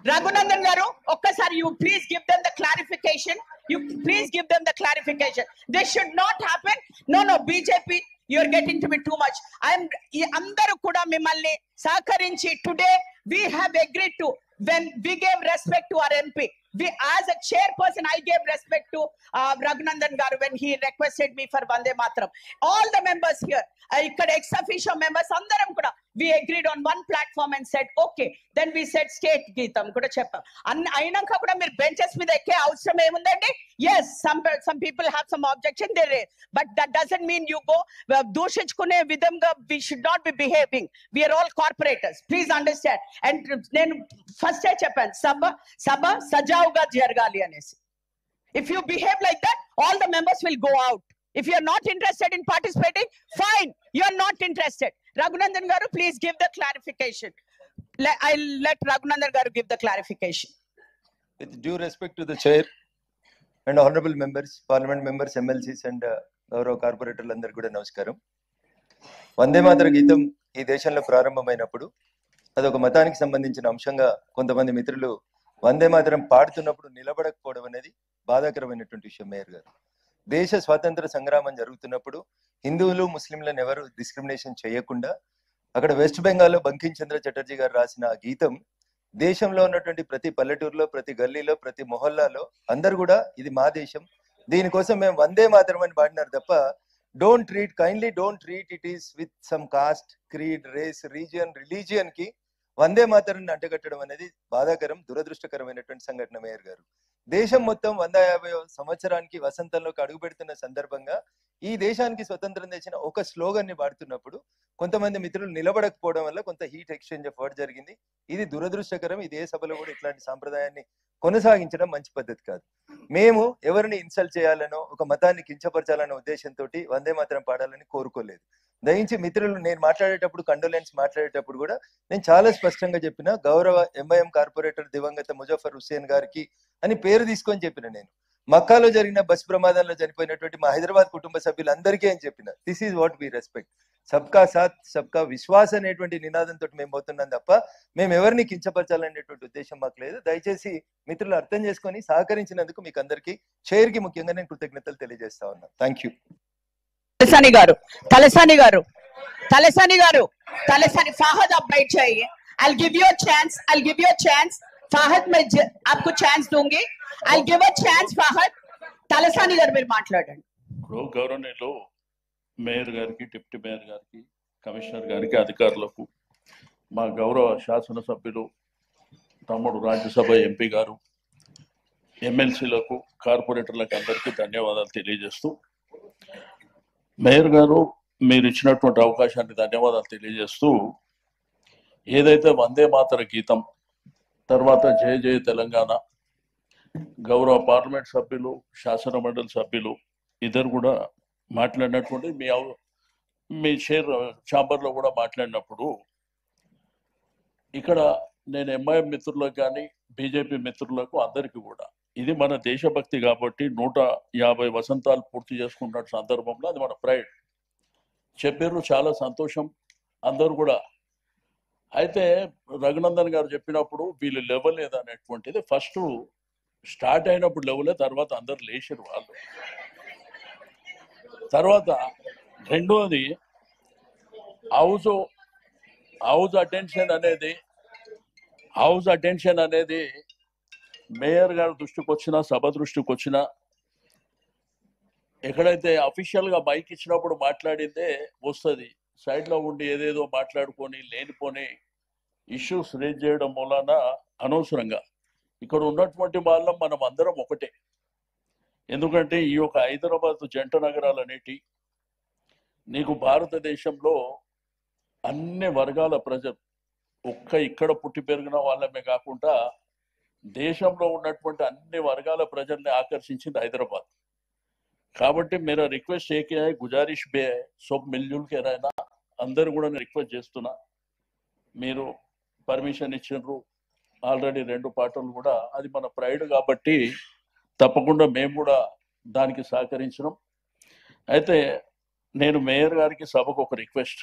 Raghunandan garu, okkasari you please give them the clarification. You please give them the clarification. This should not happen. No, BJP, you're getting to be too much. Andaru kuda mimmalni sahakarinchi today we have agreed to, when we gave respect to our MP. We, as a chairperson, I gave respect to Raghunandan garu when he requested me for Vande Mataram. All the members here, ikkada ex officio members, andaram kuda, we agreed on one platform and said, okay. Then we said state Geetam kuda cheppam. Ainanka kuda meer benches మీద ఎక్కే అవసరం ఏముందండి? Yes, some people have some objection there, but that doesn't mean you go దూషించుకునే విధంగా we should not be behaving. We are all corporators. Please understand. And నేను first చెప్పాను, సభ సజావుగా జరగాలి అనేసి. If you behave like that, all the members will go out. If you are not interested in participating, fine, you are not interested. Raghunandan garu, please give the clarification. I'll let Raghunandan garu give the clarification. With due respect to the chair and honorable members, parliament members, MLCs and గౌరవ కార్పొరేటర్లు అందరికీ కూడా నమస్కారం. వందే మాతర గీతం ఈ దేశంలో ప్రారంభమైనప్పుడు అదొక మతానికి సంబంధించిన అంశంగా కొంతమంది మిత్రులు వందే మాతరం పాడుతున్నప్పుడు నిలబడకపోవడం అనేది బాధాకరమైనటువంటి విషయం. మేయర్ గారు, దేశ స్వాతంత్ర సంగ్రామం జరుగుతున్నప్పుడు హిందువులు ముస్లింలను ఎవరు డిస్క్రిమినేషన్ చేయకుండా అక్కడ వెస్ట్ బెంగాల్లో బంకిం చంద్ర చటర్జీ గారు రాసిన ఆ గీతం దేశంలో ఉన్నటువంటి ప్రతి పల్లెటూరులో, ప్రతి గల్లీలో, ప్రతి మొహల్లాలో అందరు కూడా ఇది మా దేశం, దీనికోసం మేము వందే మాతరం అని పాడినారు తప్ప kindly don't treat it is with some caste, creed, race, region, religion కి వందే మాతరాన్ని అంటగట్టడం అనేది బాధాకరం, దురదృష్టకరమైనటువంటి సంఘటన. మేయర్ గారు, దేశం మొత్తం 150వ సంవత్సరానికి వసంతంలోకి అడుగు పెడుతున్న సందర్భంగా ఈ దేశానికి స్వతంత్రం తెచ్చిన ఒక స్లోగన్ ని పాడుతున్నప్పుడు కొంతమంది మిత్రులు నిలబడకపోవడం వల్ల కొంత హీట్ ఎక్స్చేంజ్ ఆఫ్ వర్డ్ జరిగింది. ఇది దురదృష్టకరం. ఇది ఏ సభలో కూడా ఇట్లాంటి సాంప్రదాయాన్ని కొనసాగించడం మంచి పద్ధతి కాదు. మేము ఎవరిని ఇన్సల్ట్ చేయాలనో ఒక మతాన్ని కించపరచాలనే ఉద్దేశంతో వందే మాతరం పాడాలని కోరుకోలేదు. దయించి మిత్రులు, నేను మాట్లాడేటప్పుడు కండోలెన్స్ మాట్లాడేటప్పుడు కూడా నేను చాలా స్పష్టంగా చెప్పిన, గౌరవ ఎంఐఎం కార్పొరేటర్ దివంగత ముజఫర్ హుస్సేన్ గారికి అని పేరు తీసుకొని చెప్పిన. నేను మక్కాలో జరిగిన బస్ ప్రమాదంలో చనిపోయినటువంటి మా హైదరాబాద్ కుటుంబ సభ్యులందరికీ అని చెప్పిన. This is what we respect. సబ్కా సాత్ సబ్కా విశ్వాస్ అనేటువంటి నినాదంతో మేము పోతున్నాం తప్ప మేము ఎవరిని కించపరచాలనేటువంటి ఉద్దేశం మాకు లేదు. దయచేసి మిత్రులు అర్థం చేసుకొని సహకరించినందుకు మీకు అందరికీ, చైర్ కి ముఖ్యంగా నేను కృతజ్ఞతలు తెలియజేస్తా ఉన్నా. Thank you. तलसानी गारू, फाहद आप बैठ जाइए. I'll give you a chance. Fahad, मैं आपको चांस दूंगी. I'll give a chance. Fahad, Talasani గారు మీరు మాట్లాడండి. గౌరవనీయులు మేయర్ గారికి, డిప్యూటీ మేయర్ గారికి, కమిషనర్ గారికి, అధికారులకు, మా గౌరవ శాసనసభ్యులు తమ్ముడు రాజ్యసభ ఎంపీ గారు, ఎమ్మెల్సీలకు, కార్పొరేటర్లకు అందరికీ ధన్యవాదాలు తెలియజేస్తూ, మేయర్ గారు మీరు ఇచ్చినటువంటి అవకాశానికి ధన్యవాదాలు తెలియజేస్తూ, ఏదైతే వందే మాతర గీతం తర్వాత జయ జయ తెలంగాణ గౌరవ పార్లమెంట్ సభ్యులు, శాసన మండలి సభ్యులు ఇద్దరు కూడా మాట్లాడినటువంటి మీ ఛాంబర్లో కూడా మాట్లాడినప్పుడు ఇక్కడ నేను ఎంఐఎం మిత్రులకు కానీ బీజేపీ మిత్రులకు అందరికీ కూడా ఇది మన దేశభక్తి కాబట్టి 150 వసంతాలు పూర్తి చేసుకున్న సందర్భంలో అది మన ప్రైడ్ చెప్పారు. చాలా సంతోషం అందరూ కూడా. అయితే రఘునందన్ గారు చెప్పినప్పుడు వీళ్ళు లేవలేదు అనేటువంటిది ఫస్ట్ స్టార్ట్ అయినప్పుడు లేవలే, తర్వాత అందరు లేచారు వాళ్ళు. తర్వాత రెండోది హౌస్ అటెన్షన్ అనేది మేయర్ గారి దృష్టికి వచ్చినా, సభ దృష్టికి వచ్చినా, ఎక్కడైతే అఫీషియల్ గా మైక్ ఇచ్చినప్పుడు మాట్లాడిందే వస్తుంది. సైడ్ లో ఉండి ఏదేదో మాట్లాడుకొని లేనిపోని ఇష్యూస్ రేజ్ చేయడం మూలాన అనవసరంగా ఇక్కడ ఉన్నటువంటి వాళ్ళం మనం అందరం ఒకటే. ఎందుకంటే ఈ యొక్క హైదరాబాద్ జంట నగరాలు అనేటి నీకు భారతదేశంలో అన్ని వర్గాల ప్రజలు ఒక్క ఇక్కడ పుట్టి పెరిగిన వాళ్ళమే కాకుండా దేశంలో ఉన్నటువంటి అన్ని వర్గాల ప్రజల్ని ఆకర్షించింది హైదరాబాద్. కాబట్టి मेरा रिक्वेस्ट है कि गुजारिश भी है सब मिलजुल के रहना. అందరూ కూడా రిక్వెస్ట్ చేస్తున్నా, మీరు పర్మిషన్ ఇచ్చిండ్రు ఆల్రెడీ 2 పాటలు కూడా, అది మన ప్రైడ్ కాబట్టి తప్పకుండా మేము కూడా దానికి సహకరించినాం. అయితే నేను మేయర్ గారికి సభకు ఒక రిక్వెస్ట్,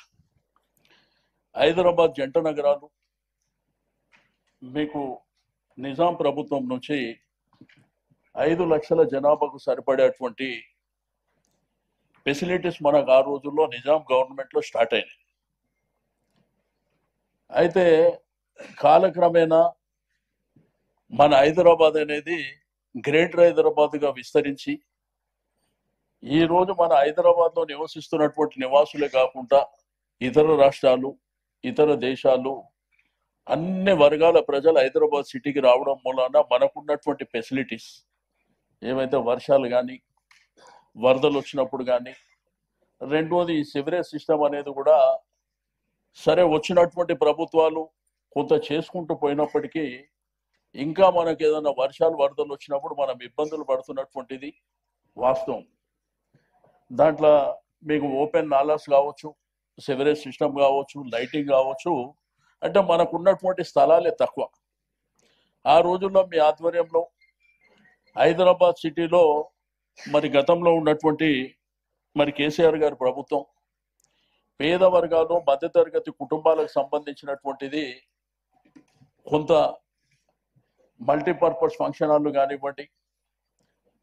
హైదరాబాద్ జంట నగరాలు మీకు నిజాం ప్రభుత్వం నుంచి 5 లక్షల జనాభాకు సరిపడేటువంటి ఫెసిలిటీస్ మనకు ఆ రోజుల్లో నిజాం గవర్నమెంట్లో స్టార్ట్ అయినాయి. అయితే కాలక్రమేణా మన హైదరాబాద్ అనేది గ్రేటర్ హైదరాబాద్గా విస్తరించి ఈ రోజు మన హైదరాబాద్లో నివసిస్తున్నటువంటి నివాసులే కాకుండా ఇతర రాష్ట్రాలు, ఇతర దేశాలు, అన్ని వర్గాల ప్రజలు హైదరాబాద్ సిటీకి రావడం మూలాన మనకున్నటువంటి ఫెసిలిటీస్ ఏవైతే వర్షాలు కానీ, వరదలు వచ్చినప్పుడు కానీ, రెండోది ఈ సివరేజ్ సిస్టమ్ అనేది కూడా సరే వచ్చినటువంటి ప్రభుత్వాలు కొంత చేసుకుంటూ పోయినప్పటికీ ఇంకా మనకు ఏదైనా వర్షాలు వరదలు వచ్చినప్పుడు మనం ఇబ్బందులు పడుతున్నటువంటిది వాస్తవం. దాంట్లో మీకు ఓపెన్ నాలాస్ కావచ్చు, సివరేజ్ సిస్టమ్ కావచ్చు, లైటింగ్ కావచ్చు, అంటే మనకు ఉన్నటువంటి స్థలాలే తక్కువ. ఆ రోజుల్లో మీ ఆధ్వర్యంలో హైదరాబాద్ సిటీలో మరి గతంలో ఉన్నటువంటి మరి కేసీఆర్ గారి ప్రభుత్వం పేద వర్గాలు, మధ్యతరగతి కుటుంబాలకు సంబంధించినటువంటిది కొంత మల్టీపర్పస్ ఫంక్షన్ హాల్లు కానివ్వండి,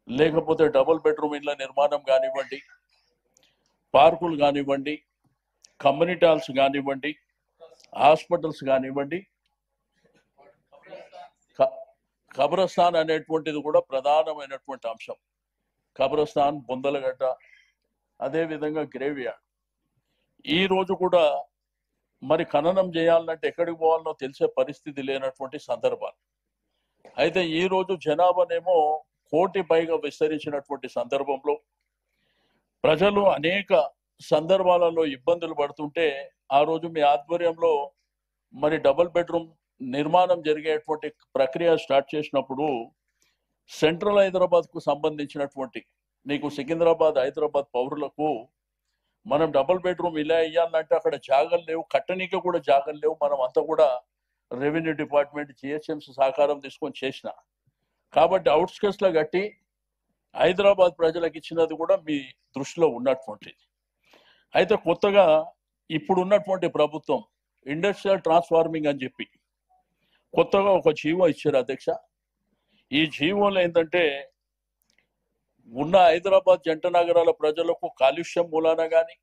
లేకపోతే డబుల్ బెడ్రూమ్ ఇళ్ల నిర్మాణం కానివ్వండి, పార్కులు కానివ్వండి, కమ్యూనిటీ హాల్స్ కానివ్వండి, హాస్పిటల్స్ కానివ్వండి, కబ్రస్థాన్ అనేటువంటిది కూడా ప్రధానమైనటువంటి అంశం. కబ్రస్థాన్, బొందలగడ్డ, అదేవిధంగా గ్రేవ్ యార్డ్. ఈ రోజు కూడా మరి ఖననం చేయాలంటే ఎక్కడికి పోవాలనో తెలిసే పరిస్థితి లేనటువంటి సందర్భాలు. అయితే ఈ రోజు జనాభానేమో 1 కోటి పైగా విస్తరించినటువంటి సందర్భంలో ప్రజలు అనేక సందర్భాలలో ఇబ్బందులు పడుతుంటే ఆ రోజు మీ ఆధ్వర్యంలో మరి డబుల్ బెడ్రూమ్ నిర్మాణం జరిగేటువంటి ప్రక్రియ స్టార్ట్ చేసినప్పుడు సెంట్రల్ హైదరాబాద్కు సంబంధించినటువంటి నీకు సికింద్రాబాద్, హైదరాబాద్ పౌరులకు మనం డబుల్ బెడ్రూమ్ ఇలా ఇవ్వాలంటే అక్కడ జాగలు లేవు, కట్టనీకి కూడా జాగలు లేవు. మనం అంతా కూడా రెవెన్యూ డిపార్ట్మెంట్, జిహెచ్ఎంసీ సహకారం తీసుకొని చేసిన కాబట్టి అవుట్స్కట్స్లో కట్టి హైదరాబాద్ ప్రజలకు ఇచ్చినది కూడా మీ దృష్టిలో ఉన్నటువంటిది. అయితే కొత్తగా ఇప్పుడు ఉన్నటువంటి ప్రభుత్వం ఇండస్ట్రియల్ ట్రాన్స్ఫార్మింగ్ అని చెప్పి కొత్తగా ఒక జీవో ఇచ్చారు అధ్యక్ష. ఈ జీవోలో ఏంటంటే ఉన్న హైదరాబాద్ జంట నగరాల ప్రజలకు కాలుష్యం మూలాన కానీ,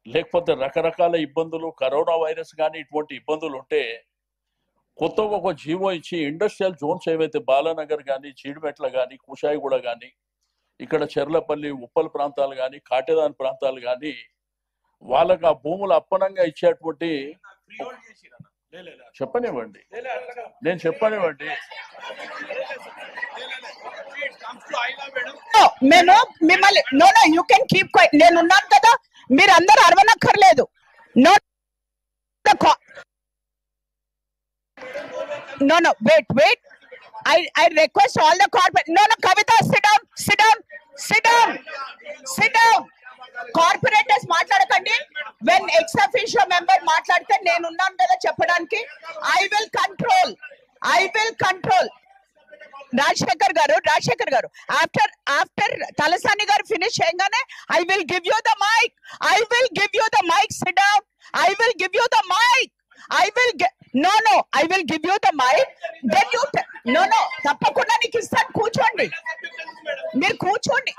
లేకపోతే రకరకాల ఇబ్బందులు, కరోనా వైరస్ కానీ ఇటువంటి ఇబ్బందులు ఉంటే కొత్తగా ఒక జీవో ఇచ్చి ఇండస్ట్రియల్ జోన్స్ ఏవైతే బాలానగర్ కానీ, చీడిమెట్ల కానీ, కుషాయిగూడ కానీ, ఇక్కడ చెర్లపల్లి, ఉప్పల్ ప్రాంతాలు కానీ, కాటేదాన్ ప్రాంతాలు కానీ వాళ్ళకి ఆ భూములు అప్పనంగా ఇచ్చేటువంటి చెప్పనివ్వండి, నేను చెప్పనివ్వండి. నేను మిమ్మల్ని no you can keep quiet. నేను ఉన్నాను కదా, మీరు అందరు అరవనక్కర్లేదు. నో no wait I request all the corporate no Kavita sit down corporators మాట్లాడకండి. when ex officio member మాట్లాడితే నేను ఉన్నాను కదా చెప్పడానికి. I will control రాజశేఖర్ గారు after తలసాని గారు ఫినిష్ చేయగానే I will give you the mic. Sit down. I will give you the mic. I will give you the mic. Then you తప్పకుండా నీకు ఇస్తాను. కూర్చోండి, మీరు కూర్చోండి.